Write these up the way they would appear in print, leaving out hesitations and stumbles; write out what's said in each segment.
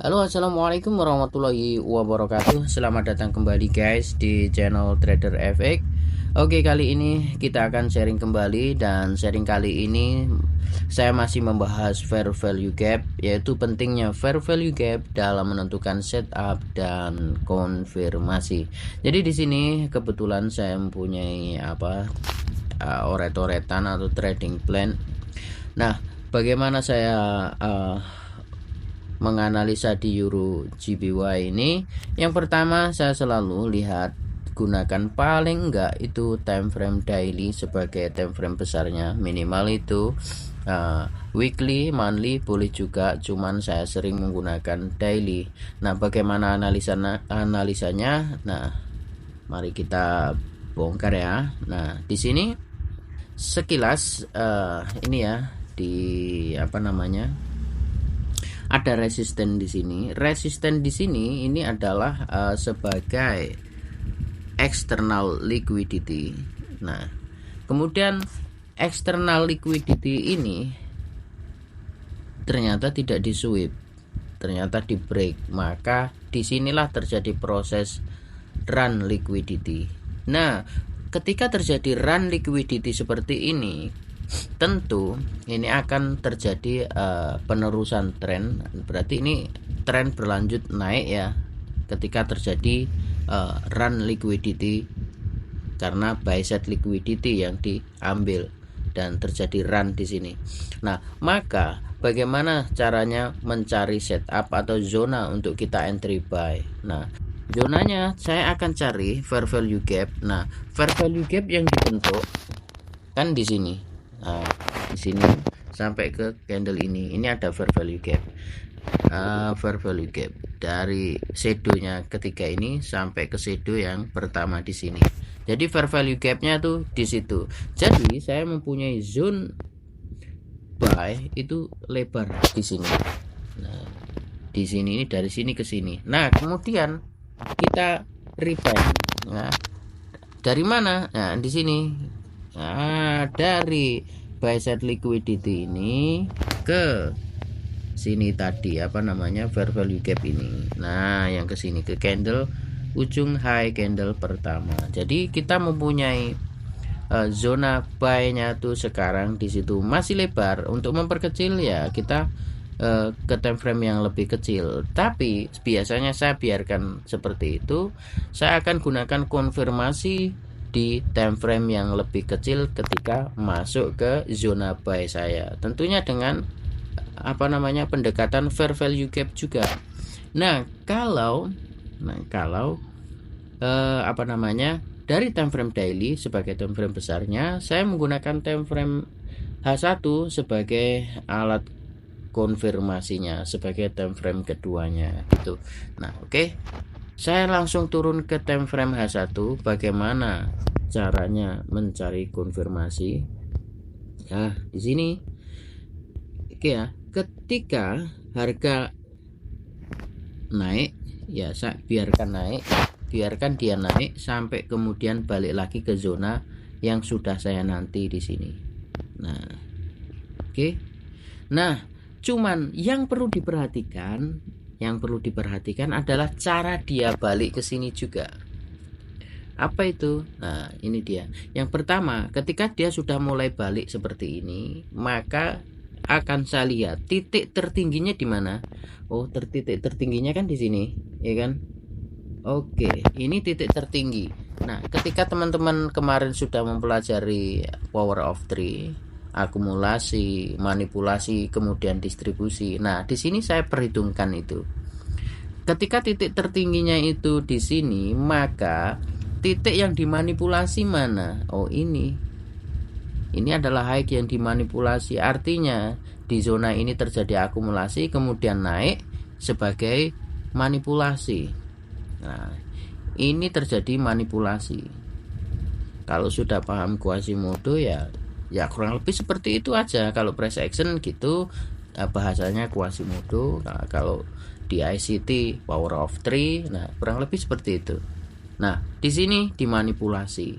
Halo, assalamualaikum warahmatullahi wabarakatuh. Selamat datang kembali guys di channel Trader FX. Oke, kali ini kita akan sharing kembali, dan sharing kali ini saya masih membahas fair value gap, yaitu pentingnya fair value gap dalam menentukan setup dan konfirmasi. Jadi di sini kebetulan saya mempunyai oret-oretan atau trading plan. Nah, bagaimana saya menganalisa di Euro GBY ini? Yang pertama, saya selalu lihat gunakan paling enggak itu time frame daily sebagai time frame besarnya, minimal itu weekly, monthly boleh juga, cuman saya sering menggunakan daily. Nah, bagaimana analisanya? Nah, mari kita bongkar ya. Nah, di sini sekilas ini ya, di ada resisten di sini. Resisten di sini ini adalah sebagai external liquidity. Nah, kemudian external liquidity ini ternyata tidak di sweep, ternyata di break. Maka disinilah terjadi proses run liquidity. Nah, ketika terjadi run liquidity seperti ini, tentu ini akan terjadi penerusan tren. Berarti ini tren berlanjut naik ya ketika terjadi run liquidity, karena buy side liquidity yang diambil dan terjadi run di sini. Nah, maka bagaimana caranya mencari setup atau zona untuk kita entry buy? Nah, zonanya saya akan cari fair value gap. Nah, fair value gap yang dibentuk kan di sini. Nah, di sini sampai ke candle ini ada fair value gap. Fair value gap dari shadow-nya ketiga ini sampai ke shadow yang pertama di sini. Jadi fair value gap-nya tuh di situ. Jadi saya mempunyai zone buy itu lebar di sini. Nah, di sini ini dari sini ke sini. Nah, kemudian kita rebuy. Nah, dari mana? Nah, di sini. Nah, dari buy side liquidity ini ke sini tadi fair value gap ini. Nah, yang ke sini ke candle ujung high candle pertama. Jadi kita mempunyai zona buy-nya tuh sekarang di situ masih lebar. Untuk memperkecil ya kita ke time frame yang lebih kecil, tapi biasanya saya biarkan seperti itu. Saya akan gunakan konfirmasi di time frame yang lebih kecil ketika masuk ke zona buy saya, tentunya dengan pendekatan fair value gap juga. Nah, kalau dari time frame daily sebagai time frame besarnya, saya menggunakan time frame H1 sebagai alat konfirmasinya, sebagai time frame keduanya gitu. Nah, oke. Saya langsung turun ke time frame H1. Bagaimana caranya mencari konfirmasi? Nah, di sini. Oke ya, ketika harga naik ya saya biarkan dia naik sampai kemudian balik lagi ke zona yang sudah saya nanti di sini. Nah, oke. Nah, cuman yang perlu diperhatikan adalah cara dia balik ke sini juga. Apa itu? Nah, ini dia. Yang pertama, ketika dia sudah mulai balik seperti ini, maka akan saya lihat titik tertingginya di mana. Oh, titik tertingginya kan di sini, ya kan? Oke, ini titik tertinggi. Nah, ketika teman-teman kemarin sudah mempelajari power of three, akumulasi, manipulasi, kemudian distribusi. Nah, di sini saya perhitungkan itu. Ketika titik tertingginya itu di sini, maka titik yang dimanipulasi mana? Oh, ini. Ini adalah high yang dimanipulasi. Artinya di zona ini terjadi akumulasi kemudian naik sebagai manipulasi. Nah, ini terjadi manipulasi. Kalau sudah paham Quasimodo ya kurang lebih seperti itu aja. Kalau price action gitu bahasanya Quasimodo. Nah, kalau di ICT power of three, nah kurang lebih seperti itu. Nah, di sini dimanipulasi.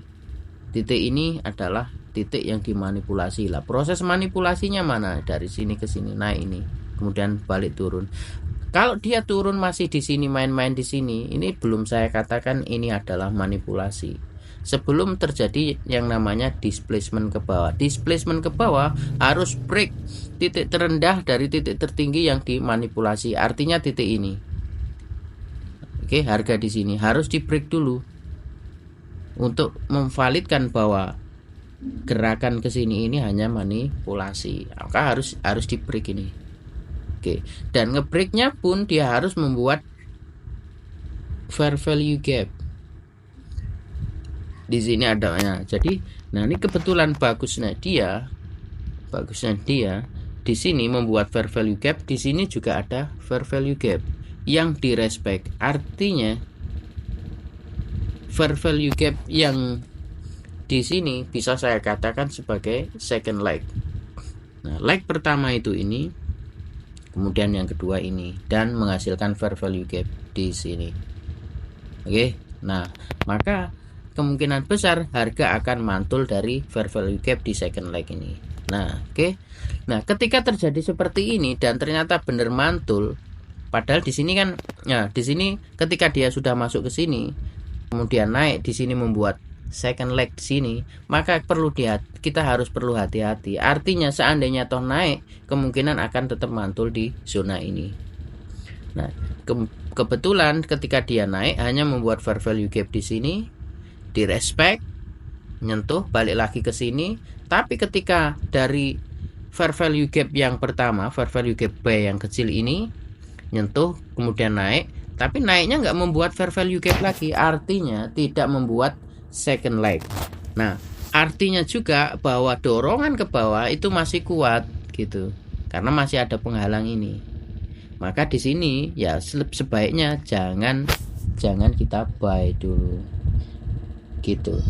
Titik ini adalah titik yang dimanipulasi lah. Proses manipulasinya mana? Dari sini ke sini naik ini, kemudian balik turun. Kalau dia turun masih di sini, main-main di sini, ini belum saya katakan ini adalah manipulasi. Sebelum terjadi yang namanya displacement ke bawah. Displacement ke bawah harus break titik terendah dari titik tertinggi yang dimanipulasi. Artinya titik ini. Oke, harga di sini harus di break dulu untuk memvalidkan bahwa gerakan ke sini ini hanya manipulasi. Maka harus di break ini. Oke, dan ngebreaknya pun dia harus membuat fair value gap. Di sini adanya. Jadi, nah ini kebetulan bagusnya dia di sini membuat fair value gap, di sini juga ada fair value gap yang direspect. Artinya fair value gap yang di sini bisa saya katakan sebagai second leg. Nah, leg pertama itu ini, kemudian yang kedua ini, dan menghasilkan fair value gap di sini. Oke, nah maka kemungkinan besar harga akan mantul dari fair value gap di second leg ini. Nah, oke. Nah, ketika terjadi seperti ini dan ternyata benar mantul, padahal di sini kan, nah di sini ketika dia sudah masuk ke sini, kemudian naik di sini membuat second leg di sini, maka kita harus perlu hati-hati. Artinya seandainya toh naik, kemungkinan akan tetap mantul di zona ini. Nah, kebetulan ketika dia naik hanya membuat fair value gap di sini, di respect, nyentuh, balik lagi ke sini. Tapi ketika dari fair value gap yang pertama, fair value gap buy yang kecil ini, nyentuh, kemudian naik, tapi naiknya nggak membuat fair value gap lagi, artinya tidak membuat second leg. Nah, artinya juga bahwa dorongan ke bawah itu masih kuat gitu, karena masih ada penghalang ini. Maka di sini ya sebaiknya jangan kita buy dulu gitu.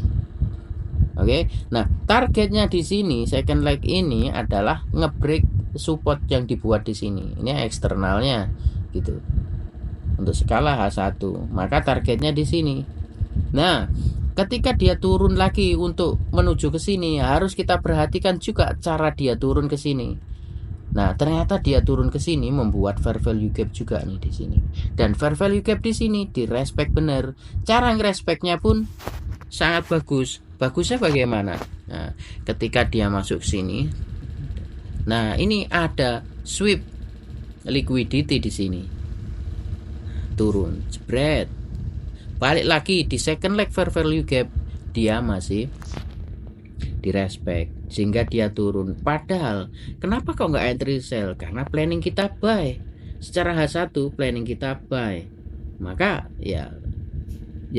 Oke. Nah, targetnya di sini second leg ini adalah ngebreak support yang dibuat di sini. Ini eksternalnya gitu. Untuk skala H1, maka targetnya di sini. Nah, ketika dia turun lagi untuk menuju ke sini, harus kita perhatikan juga cara dia turun ke sini. Nah, ternyata dia turun ke sini membuat fair value gap juga nih di sini. Dan fair value gap di sini direspect benar. Cara ngerespeknya pun sangat bagus. Bagusnya bagaimana? Nah, ketika dia masuk sini, nah ini ada sweep liquidity di sini. Turun, spread. Balik lagi di second leg fair value gap, dia masih direspect sehingga dia turun. Padahal kenapa kok nggak entry sell? Karena planning kita buy. Secara H1 planning kita buy. Maka ya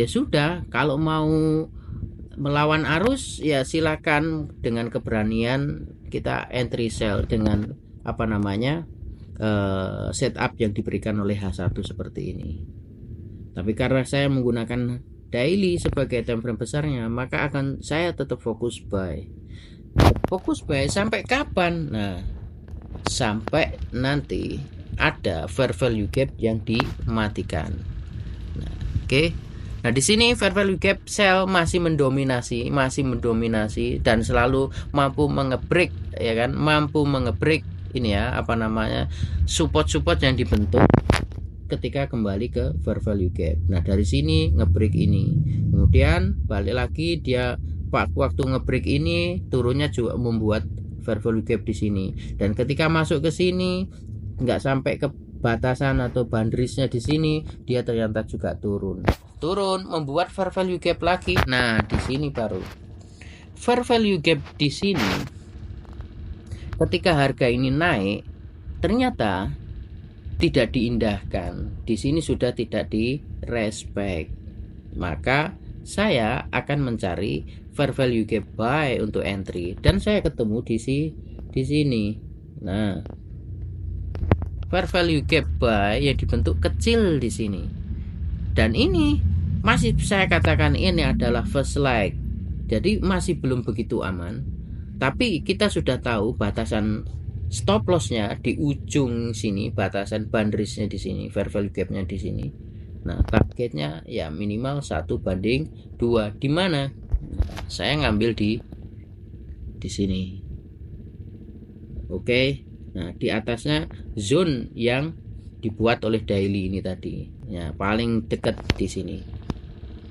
sudah, kalau mau melawan arus ya silakan dengan keberanian kita entry sell dengan setup yang diberikan oleh H1 seperti ini. Tapi karena saya menggunakan daily sebagai time frame besarnya, maka akan saya tetap fokus buy. Fokus buy sampai kapan? Nah, sampai nanti ada fair value gap yang dimatikan. Nah, oke. Nah, di sini fair value gap sell masih mendominasi dan selalu mampu mengebreak, ya kan? Mampu mengebreak ini ya, support-support yang dibentuk ketika kembali ke fair value gap. Nah, dari sini ngebreak ini. Kemudian balik lagi dia waktu ngebreak ini turunnya juga membuat fair value gap di sini. Dan ketika masuk ke sini nggak sampai ke batasan atau boundariesnya di sini, dia ternyata juga turun membuat fair value gap lagi. Nah, di sini baru fair value gap di sini. Ketika harga ini naik, ternyata tidak diindahkan. Di sini sudah tidak direspect. Maka saya akan mencari fair value gap buy untuk entry dan saya ketemu di sini. Nah, fair value gap buy yang dibentuk kecil di sini. Dan ini masih saya katakan ini adalah first leg. Jadi masih belum begitu aman. Tapi kita sudah tahu batasan stop lossnya di ujung sini, batasan boundariesnya di sini, fair value gapnya di sini. Nah, targetnya ya minimal 1/2. Di mana? Nah, saya ngambil di sini. Oke. Nah, di atasnya zone yang dibuat oleh daily ini tadi. Ya, paling dekat di sini.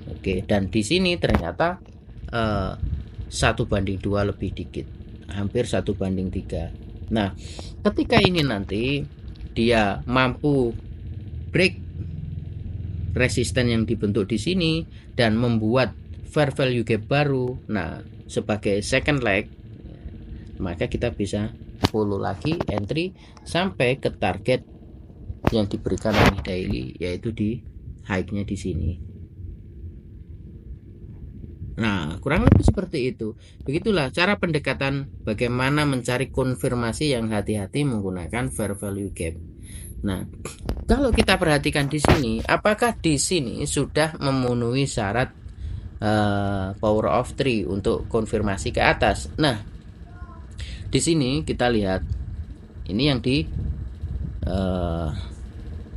Oke, dan di sini ternyata 1:2 lebih dikit, hampir 1:3. Nah, ketika ini nanti dia mampu break resisten yang dibentuk di sini dan membuat fair value gap baru, nah sebagai second leg, maka kita bisa follow lagi entry sampai ke target yang diberikan oleh daily, yaitu di high-nya di sini. Nah, kurang lebih seperti itu. Begitulah cara pendekatan bagaimana mencari konfirmasi yang hati-hati menggunakan fair value gap. Nah, kalau kita perhatikan di sini, apakah di sini sudah memenuhi syarat power of 3 untuk konfirmasi ke atas? Nah, di sini kita lihat ini yang di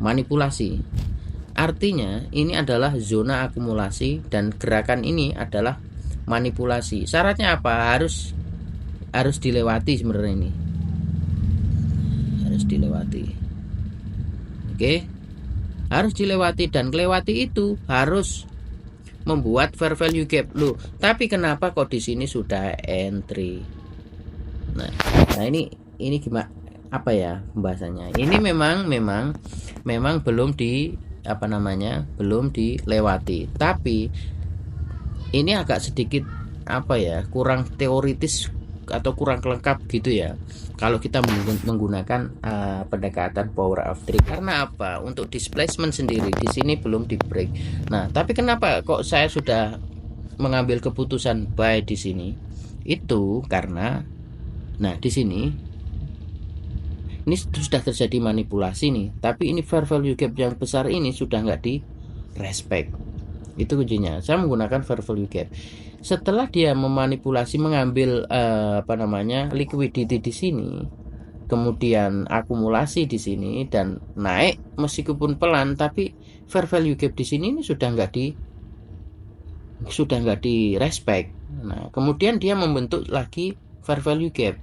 manipulasi. Artinya ini adalah zona akumulasi dan gerakan ini adalah manipulasi. Syaratnya apa? Harus dilewati sebenarnya ini. Harus dilewati. Oke. Harus dilewati, dan kelewati itu harus membuat fair value gap. Loh, tapi kenapa kok di sini sudah entry? Nah ini gimana, apa ya pembahasannya? Ini memang belum belum dilewati, tapi ini agak sedikit kurang teoritis atau kurang lengkap gitu ya kalau kita menggunakan pendekatan power of 3. Karena apa? Untuk displacement sendiri di sini belum di break. Nah, tapi kenapa kok saya sudah mengambil keputusan buy di sini? Itu karena di sini ini sudah terjadi manipulasi nih, tapi ini fair value gap yang besar ini sudah nggak di respect. Itu kuncinya. Saya menggunakan fair value gap. Setelah dia memanipulasi, mengambil liquidity di sini, kemudian akumulasi di sini dan naik meskipun pelan, tapi fair value gap di sini ini sudah nggak di respect. Nah, kemudian dia membentuk lagi fair value gap.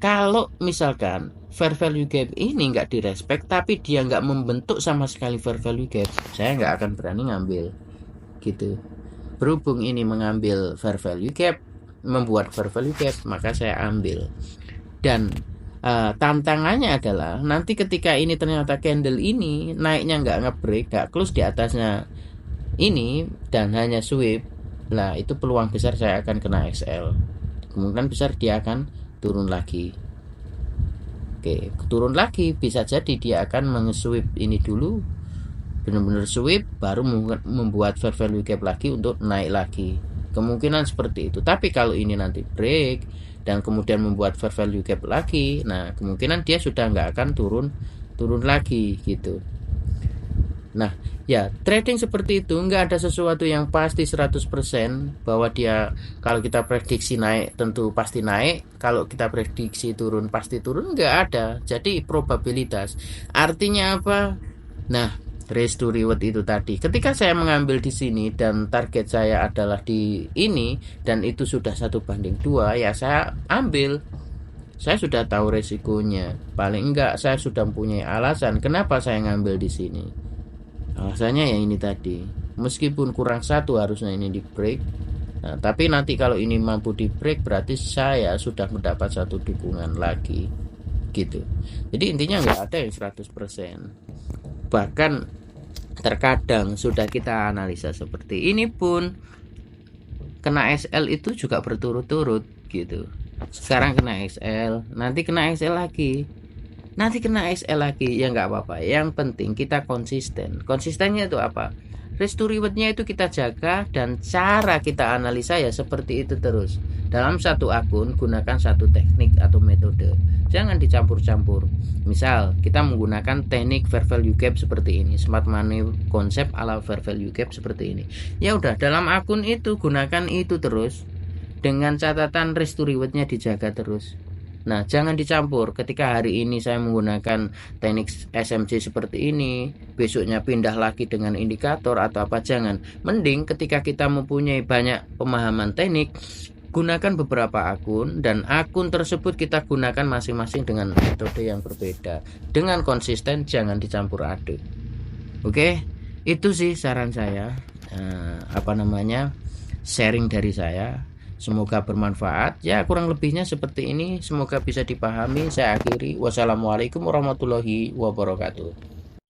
Kalau misalkan fair value gap ini nggak direspect, tapi dia nggak membentuk sama sekali fair value gap, saya nggak akan berani ngambil gitu. Berhubung ini mengambil fair value gap, membuat fair value gap, maka saya ambil. Dan tantangannya adalah nanti ketika ini ternyata candle ini naiknya nggak ngebreak, nggak close di atasnya ini dan hanya sweep, lah itu peluang besar saya akan kena XL. Kemungkinan besar dia akan turun lagi. Oke, turun lagi, bisa jadi dia akan meng-sweep ini dulu, benar-benar sweep, baru membuat fair value gap lagi untuk naik lagi. Kemungkinan seperti itu. Tapi kalau ini nanti break dan kemudian membuat fair value gap lagi, nah kemungkinan dia sudah nggak akan turun lagi gitu. Nah ya, trading seperti itu nggak ada sesuatu yang pasti 100% bahwa dia kalau kita prediksi naik tentu pasti naik, kalau kita prediksi turun pasti turun, nggak ada. Jadi probabilitas. Artinya apa? Nah, risk to reward itu tadi. Ketika saya mengambil di sini dan target saya adalah di ini dan itu sudah 1:2, ya saya ambil. Saya sudah tahu resikonya. Paling enggak saya sudah mempunyai alasan kenapa saya ngambil di sini. Alasannya ya ini tadi, meskipun kurang satu harusnya ini di break. Nah, tapi nanti kalau ini mampu di break berarti saya sudah mendapat satu dukungan lagi gitu. Jadi intinya nggak ada yang 100%. Bahkan terkadang sudah kita analisa seperti ini pun kena SL itu juga berturut-turut gitu. Sekarang kena XL, nanti kena XL lagi, nanti kena XL lagi, ya nggak apa-apa. Yang penting kita konsisten. Konsistennya itu apa? Risk to rewardnya itu kita jaga, dan cara kita analisa ya seperti itu terus. Dalam satu akun gunakan satu teknik atau metode, jangan dicampur-campur. Misal kita menggunakan teknik fair value gap seperti ini, smart money konsep ala fair value gap seperti ini. Ya udah, dalam akun itu gunakan itu terus, dengan catatan risk to rewardnya dijaga terus. Nah, jangan dicampur. Ketika hari ini saya menggunakan teknik SMC seperti ini, besoknya pindah lagi dengan indikator atau apa, jangan. Mending ketika kita mempunyai banyak pemahaman teknik, gunakan beberapa akun, dan akun tersebut kita gunakan masing-masing dengan metode yang berbeda. Dengan konsisten, jangan dicampur aduk. Oke, itu sih saran saya. Sharing dari saya. Semoga bermanfaat. Ya, kurang lebihnya seperti ini. Semoga bisa dipahami. Saya akhiri. Wassalamualaikum warahmatullahi wabarakatuh.